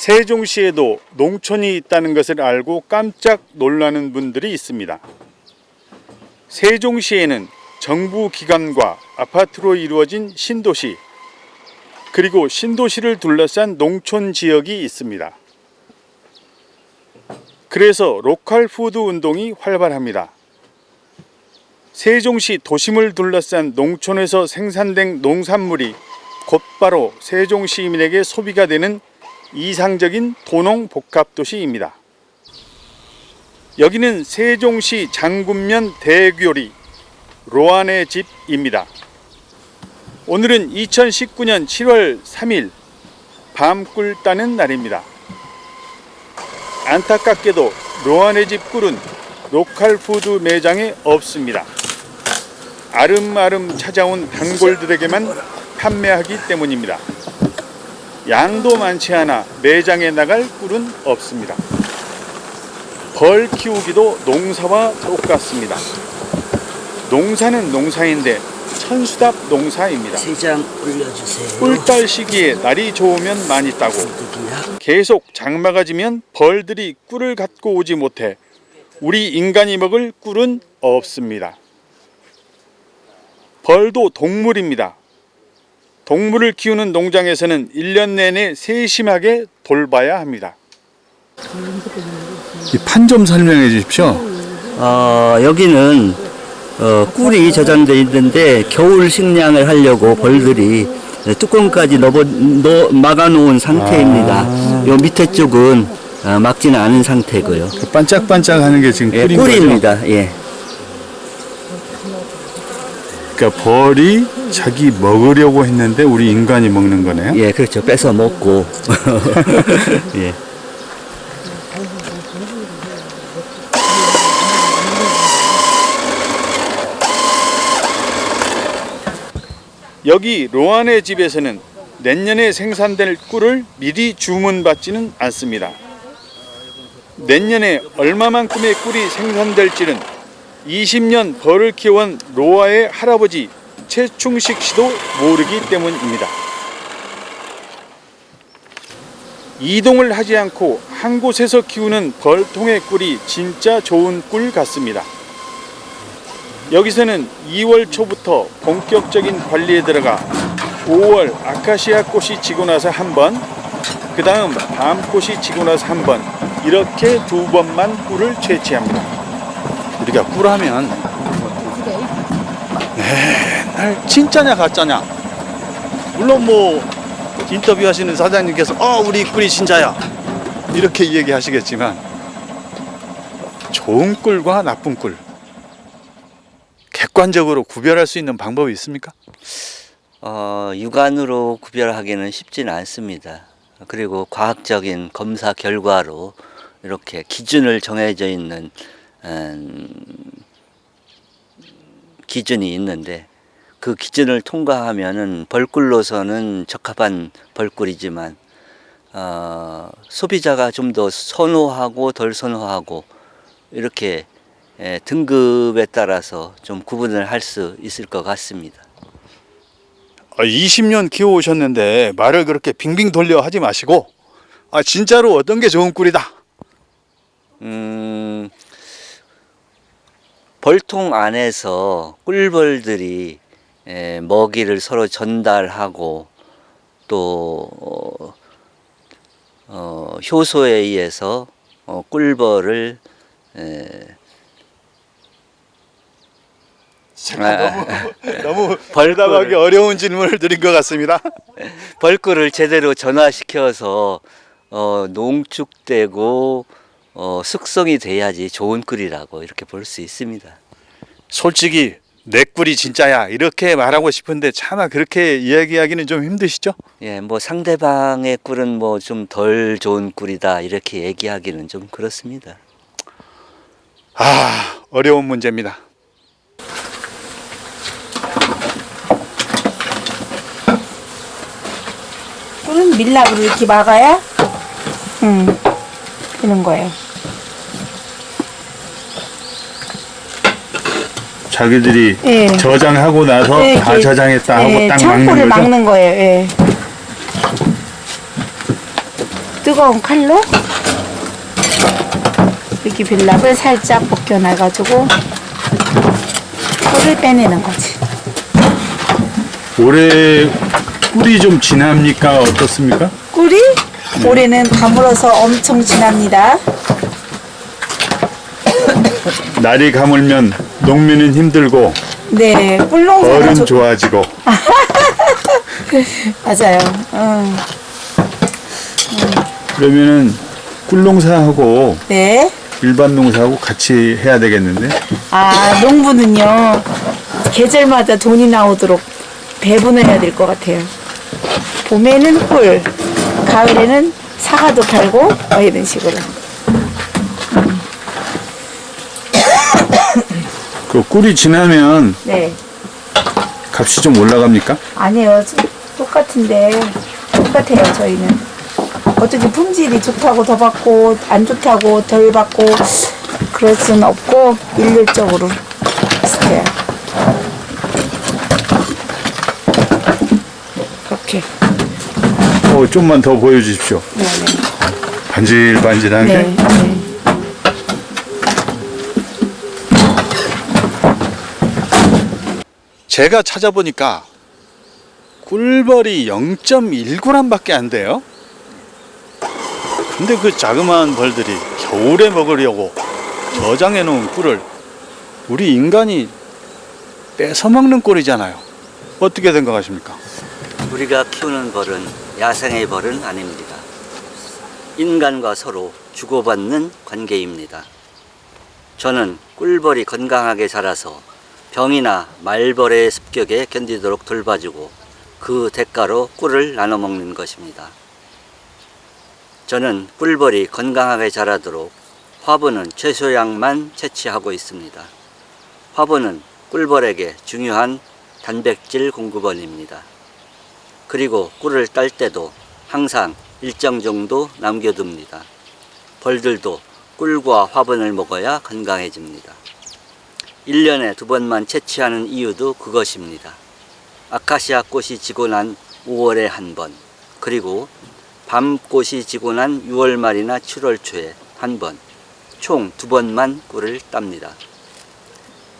세종시에도 농촌이 있다는 것을 알고 깜짝 놀라는 분들이 있습니다. 세종시에는 정부 기관과 아파트로 이루어진 신도시, 그리고 신도시를 둘러싼 농촌 지역이 있습니다. 그래서 로컬 푸드 운동이 활발합니다. 세종시 도심을 둘러싼 농촌에서 생산된 농산물이 곧바로 세종 시민에게 소비가 되는 이상적인 도농복합도시입니다. 여기는 세종시 장군면 대교리 로안의 집입니다. 오늘은 2019년 7월 3일 밤꿀 따는 날입니다. 안타깝게도 로안의 집 꿀은 로컬 푸드 매장에 없습니다. 아름아름 찾아온 단골들에게만 판매하기 때문입니다. 양도 많지 않아 매장에 나갈 꿀은 없습니다. 벌 키우기도 농사와 똑같습니다. 농사는 농사인데 천수답 농사입니다. 3장 올려주세요. 꿀딸 시기에 날이 좋으면 많이 따고 계속 장마가 지면 벌들이 꿀을 갖고 오지 못해 우리 인간이 먹을 꿀은 없습니다. 벌도 동물입니다. 동물을 키우는 농장에서는 1년 내내 세심하게 돌봐야 합니다. 이 판 좀 설명해 주십시오. 여기는 꿀이 저장되어 있는데 겨울 식량을 하려고 벌들이 뚜껑까지 막아놓은 상태입니다. 요 밑에 쪽은 막지는 않은 상태고요. 반짝반짝하는 게 지금 꿀인 거죠? 꿀입니다. 예. 그러니까 벌이 자기 먹으려고 했는데 우리 인간이 먹는 거네요. 예, 그렇죠. 뺏어 먹고. 예. 여기 로안의 집에서는 내년에 생산될 꿀을 미리 주문받지는 않습니다. 내년에 얼마만큼의 꿀이 생산될지는 20년 벌을 키워온 로아의 할아버지 최충식 씨도 모르기 때문입니다. 이동을 하지 않고 한 곳에서 키우는 벌통의 꿀이 진짜 좋은 꿀 같습니다. 여기서는 2월 초부터 본격적인 관리에 들어가 5월 아카시아 꽃이 지고 나서 한 번, 그 다음 밤꽃이 지고 나서 한 번, 이렇게 2번만 꿀을 채취합니다. 우리가 꿀하면 맨날 진짜냐 가짜냐, 물론 뭐 인터뷰하시는 사장님께서 우리 꿀이 진짜야 이렇게 얘기하시겠지만 좋은 꿀과 나쁜 꿀 객관적으로 구별할 수 있는 방법이 있습니까? 육안으로 구별하기는 쉽지는 않습니다. 그리고 과학적인 검사 결과로 이렇게 기준을 정해져 있는 기준이 있는데, 그 기준을 통과하면은 벌꿀로서는 적합한 벌꿀이지만 소비자가 좀 더 선호하고 덜 선호하고 이렇게 등급에 따라서 좀 구분을 할 수 있을 것 같습니다. 20년 키워오셨는데 말을 그렇게 빙빙 돌려 하지 마시고 진짜로 어떤 게 좋은 꿀이다. 벌통 안에서 꿀벌들이 먹이를 서로 전달하고 또 효소에 의해서 꿀벌을 너무 대답하기 어려운 질문을 드린 것 같습니다. 벌꿀을 제대로 전화시켜서 농축되고 숙성이 돼야지 좋은 꿀이라고 이렇게 볼 수 있습니다. 솔직히 내 꿀이 진짜야 이렇게 말하고 싶은데 차마 그렇게 이야기하기는 좀 힘드시죠? 예, 뭐 상대방의 꿀은 뭐 좀 덜 좋은 꿀이다 이렇게 얘기하기는 좀 그렇습니다. 어려운 문제입니다. 꿀은 밀랍으로 이렇게 막아야 되는 거예요. 자기들이 예. 저장하고 나서 예, 다 이렇게, 저장했다 하고 딱 창고를 막는 거죠? 막는 거예요. 예. 뜨거운 칼로 이렇게 빌랍을 살짝 벗겨놔가지고 꿀을 빼내는 거지. 올해 꿀이 좀 진합니까? 어떻습니까? 꿀이 올해는 가물어서 엄청 진합니다. 날이 가물면 농민은 힘들고 네, 꿀농사가 벌은 좋아지고. 맞아요. 응. 그러면은 꿀농사하고 네. 일반 농사하고 같이 해야 되겠는데? 아, 농부는요, 계절마다 돈이 나오도록 배분을 해야 될 것 같아요. 봄에는 꿀, 가을에는 사과도 팔고, 뭐 이런 식으로. 그 꿀이 지나면 네. 값이 좀 올라갑니까? 아니에요. 똑같아요, 저희는. 어쩌지 품질이 좋다고 더 받고, 안 좋다고 덜 받고, 그럴 수는 없고, 일률적으로 비슷해요. 이렇게. 좀만 더 보여주십시오. 네네. 반질반질한 게. 네. 네. 제가 찾아보니까 꿀벌이 0.1g밖에 안 돼요. 근데 그 자그마한 벌들이 겨울에 먹으려고 저장해 놓은 꿀을 우리 인간이 뺏어 먹는 꼴이잖아요. 어떻게 생각하십니까? 우리가 키우는 벌은 야생의 벌은 아닙니다. 인간과 서로 주고받는 관계입니다. 저는 꿀벌이 건강하게 자라서 병이나 말벌의 습격에 견디도록 돌봐주고 그 대가로 꿀을 나눠 먹는 것입니다. 저는 꿀벌이 건강하게 자라도록 화분은 최소량만 채취하고 있습니다. 화분은 꿀벌에게 중요한 단백질 공급원입니다. 그리고 꿀을 딸 때도 항상 일정 정도 남겨둡니다. 벌들도 꿀과 화분을 먹어야 건강해집니다. 1년에 2번만 채취하는 이유도 그것입니다. 아카시아 꽃이 지고 난 5월에 1번, 그리고 밤꽃이 지고 난 6월 말이나 7월 초에 1번, 총 2번만 꿀을 땁니다.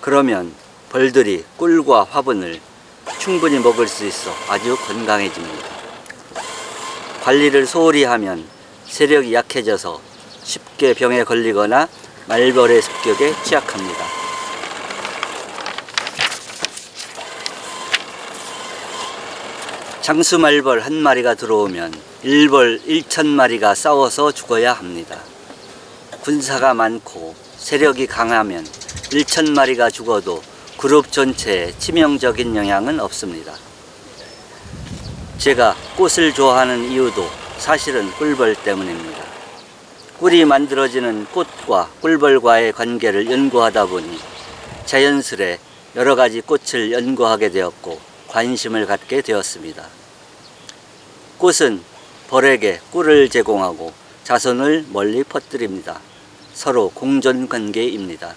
그러면 벌들이 꿀과 화분을 충분히 먹을 수 있어 아주 건강해집니다. 관리를 소홀히 하면 세력이 약해져서 쉽게 병에 걸리거나 말벌의 습격에 취약합니다. 장수말벌 한 마리가 들어오면 일벌 1,000마리가 싸워서 죽어야 합니다. 군사가 많고 세력이 강하면 1,000마리가 죽어도 그룹 전체에 치명적인 영향은 없습니다. 제가 꽃을 좋아하는 이유도 사실은 꿀벌 때문입니다. 꿀이 만들어지는 꽃과 꿀벌과의 관계를 연구하다 보니 자연스레 여러 가지 꽃을 연구하게 되었고 관심을 갖게 되었습니다. 꽃은 벌에게 꿀을 제공하고 자손을 멀리 퍼뜨립니다. 서로 공존 관계입니다.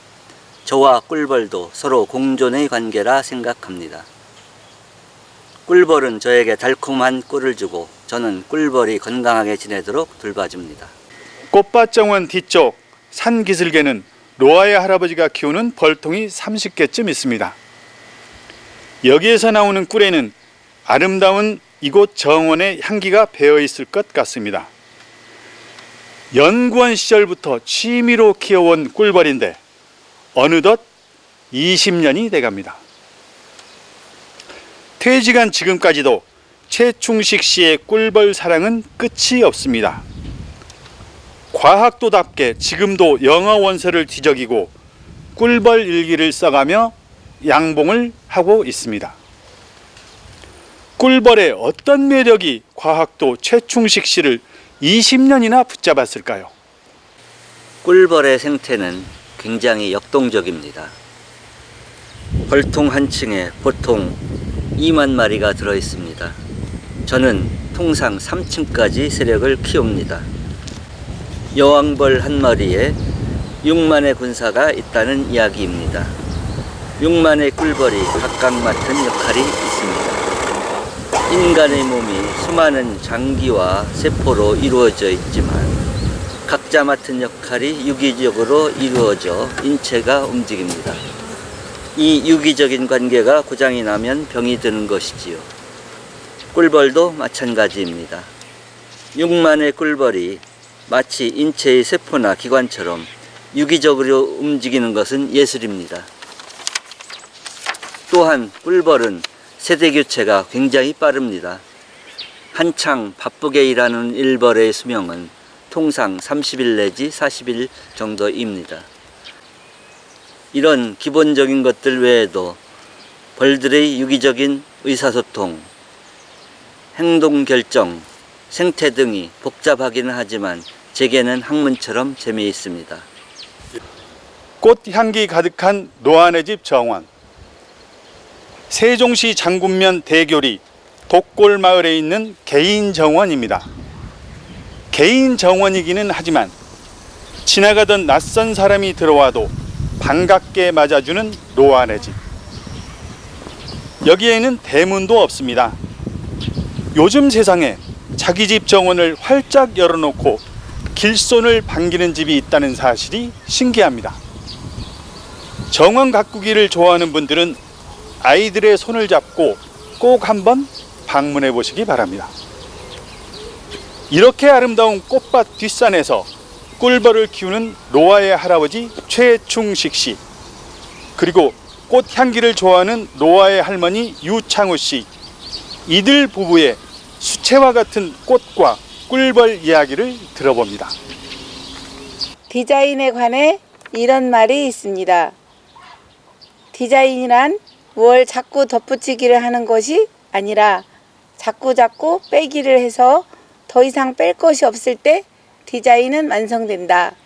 저와 꿀벌도 서로 공존의 관계라 생각합니다. 꿀벌은 저에게 달콤한 꿀을 주고 저는 꿀벌이 건강하게 지내도록 돌봐줍니다. 꽃밭정원 뒤쪽 산 기슭에는 로아의 할아버지가 키우는 벌통이 30개쯤 있습니다. 여기에서 나오는 꿀에는 아름다운 이곳 정원의 향기가 배어 있을 것 같습니다. 연구원 시절부터 취미로 키워온 꿀벌인데 어느덧 20년이 돼갑니다. 퇴직한 지금까지도 최충식 씨의 꿀벌 사랑은 끝이 없습니다. 과학도답게 지금도 영어 원서를 뒤적이고 꿀벌 일기를 써가며 양봉을 하고 있습니다. 꿀벌의 어떤 매력이 과학도 최충식 씨를 20년이나 붙잡았을까요? 꿀벌의 생태는 굉장히 역동적입니다. 벌통 한 층에 보통 2만 마리가 들어 있습니다. 저는 통상 3층까지 세력을 키웁니다. 여왕벌 한 마리에 6만의 군사가 있다는 이야기입니다. 6만의 꿀벌이 각각 맡은 역할이 있습니다. 인간의 몸이 수많은 장기와 세포로 이루어져 있지만 각자 맡은 역할이 유기적으로 이루어져 인체가 움직입니다. 이 유기적인 관계가 고장이 나면 병이 드는 것이지요. 꿀벌도 마찬가지입니다. 6만의 꿀벌이 마치 인체의 세포나 기관처럼 유기적으로 움직이는 것은 예술입니다. 또한 꿀벌은 세대 교체가 굉장히 빠릅니다. 한창 바쁘게 일하는 일벌의 수명은 통상 30일 내지 40일 정도입니다. 이런 기본적인 것들 외에도 벌들의 유기적인 의사소통, 행동 결정, 생태 등이 복잡하기는 하지만 제게는 학문처럼 재미있습니다. 꽃향기 가득한 노안의 집 정원. 세종시 장군면 대교리 독골마을에 있는 개인 정원입니다. 개인 정원이기는 하지만 지나가던 낯선 사람이 들어와도 반갑게 맞아주는 노안의 집. 여기에는 대문도 없습니다. 요즘 세상에 자기 집 정원을 활짝 열어놓고 길손을 반기는 집이 있다는 사실이 신기합니다. 정원 가꾸기를 좋아하는 분들은 아이들의 손을 잡고 꼭 한번 방문해 보시기 바랍니다. 이렇게 아름다운 꽃밭 뒷산에서 꿀벌을 키우는 노아의 할아버지 최충식 씨, 그리고 꽃향기를 좋아하는 노아의 할머니 유창우 씨, 이들 부부의 수채화 같은 꽃과 꿀벌 이야기를 들어봅니다. 디자인에 관해 이런 말이 있습니다. 디자인이란 뭘 자꾸 덧붙이기를 하는 것이 아니라 자꾸 빼기를 해서 더 이상 뺄 것이 없을 때 디자인은 완성된다.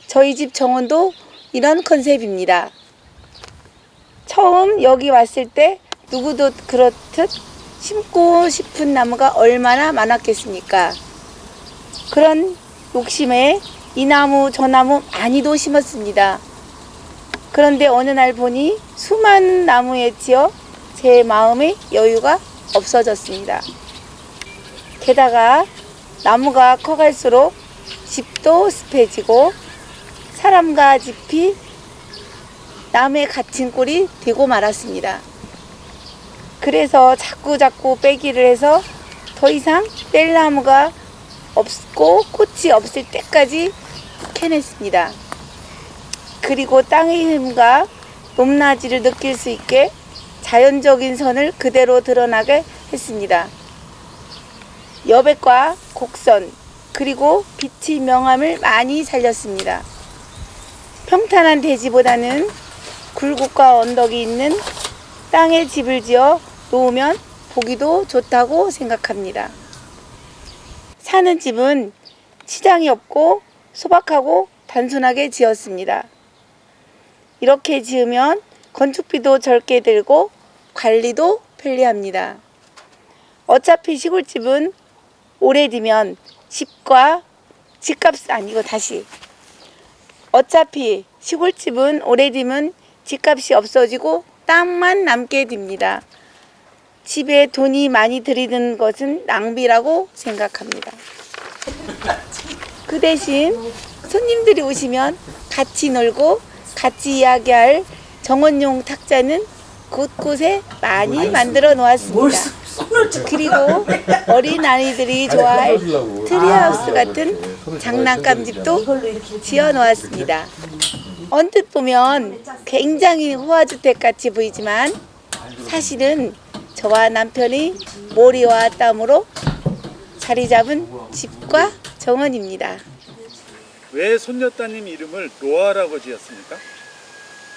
저희 집 정원도 이런 컨셉입니다. 처음 여기 왔을 때 누구도 그렇듯 심고 싶은 나무가 얼마나 많았겠습니까? 그런 욕심에 이 나무 저 나무 많이도 심었습니다. 그런데 어느 날 보니 수많은 나무에 치여 제 마음의 여유가 없어졌습니다. 게다가 나무가 커갈수록 집도 습해지고 사람과 집이 나무에 갇힌 꼴이 되고 말았습니다. 그래서 자꾸 빼기를 해서 더 이상 뺄 나무가 없고 꽃이 없을 때까지 캐냈습니다. 그리고 땅의 힘과 높낮이를 느낄 수 있게 자연적인 선을 그대로 드러나게 했습니다. 여백과 곡선 그리고 빛의 명암을 많이 살렸습니다. 평탄한 대지보다는 굴곡과 언덕이 있는 땅에 집을 지어 놓으면 보기도 좋다고 생각합니다. 사는 집은 치장이 없고 소박하고 단순하게 지었습니다. 이렇게 지으면 건축비도 적게 들고 관리도 편리합니다. 어차피 시골집은 오래되면 어차피 시골집은 오래되면 집값이 없어지고 땅만 남게 됩니다. 집에 돈이 많이 들이는 것은 낭비라고 생각합니다. 그 대신 손님들이 오시면 같이 놀고 같이 이야기할 정원용 탁자는 곳곳에 많이 만들어 놓았습니다. 그리고 어린 아이들이 좋아할 트리하우스 같은 장난감집도 지어 놓았습니다. 언뜻 보면 굉장히 호화주택 같이 보이지만 사실은 저와 남편이 머리와 땀으로 자리 잡은 집과 정원입니다. 왜 손녀따님 이름을 노아라고 지었습니까?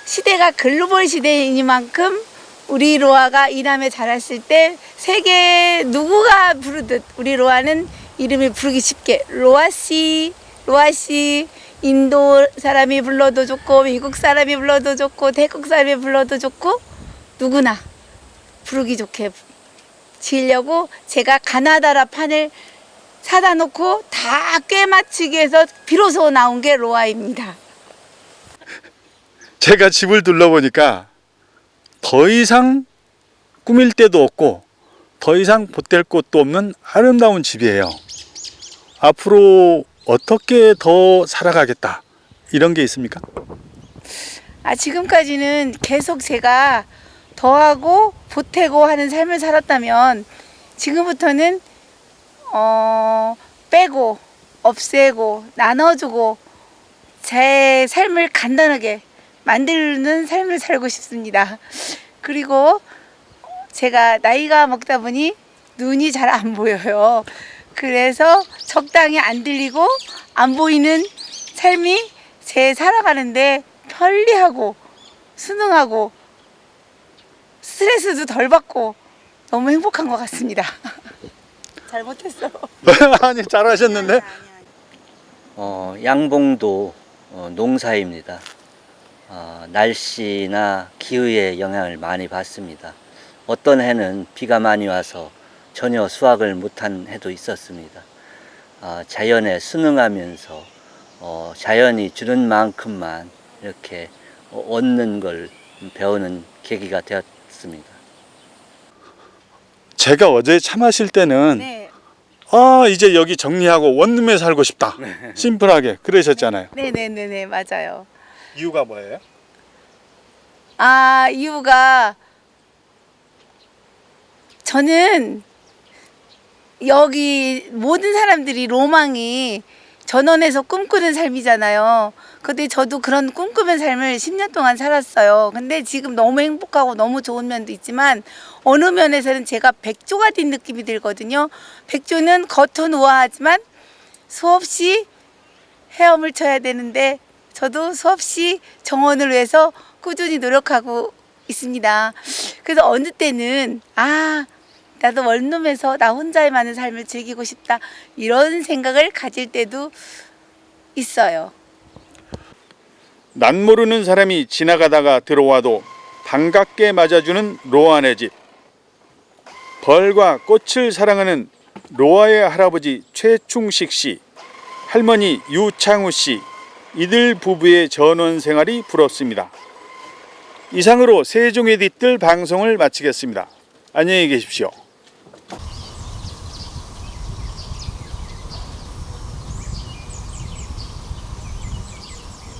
시대가 글로벌 시대이니만큼 우리 로아가 이남에 자랐을 때 세계 누구가 부르듯 우리 로아는 이름을 부르기 쉽게 로아씨, 로아씨, 인도 사람이 불러도 좋고 미국 사람이 불러도 좋고 태국 사람이 불러도 좋고 누구나 부르기 좋게 지으려고 제가 가나다라 판을 사다 놓고 다 꿰맞추기 해서 비로소 나온 게 로아입니다. 제가 집을 둘러보니까 더 이상 꾸밀 데도 없고 더 이상 보탤 곳도 없는 아름다운 집이에요. 앞으로 어떻게 더 살아가겠다 이런 게 있습니까? 지금까지는 계속 제가 더하고 보태고 하는 삶을 살았다면 지금부터는 빼고 없애고 나눠주고 제 삶을 간단하게 만드는 삶을 살고 싶습니다. 그리고 제가 나이가 먹다 보니 눈이 잘 안 보여요. 그래서 적당히 안 들리고 안 보이는 삶이 제 살아가는데 편리하고 순응하고 스트레스도 덜 받고 너무 행복한 것 같습니다. 잘못했어. 아니 잘하셨는데. 양봉도 농사입니다. 날씨나 기후의 영향을 많이 받습니다. 어떤 해는 비가 많이 와서 전혀 수확을 못한 해도 있었습니다. 자연에 순응하면서 자연이 주는 만큼만 이렇게 얻는 걸 배우는 계기가 되었습니다. 제가 어제 차 마실 때는 네, 이제 여기 정리하고 원룸에 살고 싶다. 심플하게 그러셨잖아요. 네네네네 맞아요. 이유가 뭐예요? 이유가 저는 여기 모든 사람들이 로망이 전원에서 꿈꾸는 삶이잖아요. 근데 저도 그런 꿈꾸는 삶을 10년 동안 살았어요. 근데 지금 너무 행복하고 너무 좋은 면도 있지만 어느 면에서는 제가 백조가 된 느낌이 들거든요. 백조는 겉은 우아하지만 수없이 헤엄을 쳐야 되는데 저도 수없이 정원을 위해서 꾸준히 노력하고 있습니다. 그래서 어느 때는 나도 원룸에서 나 혼자의 많은 삶을 즐기고 싶다 이런 생각을 가질 때도 있어요. 낯 모르는 사람이 지나가다가 들어와도 반갑게 맞아주는 로아네 집. 벌과 꽃을 사랑하는 로아의 할아버지 최충식 씨, 할머니 유창우 씨, 이들 부부의 전원 생활이 부럽습니다. 이상으로 세종의 뒤뜰 방송을 마치겠습니다. 안녕히 계십시오.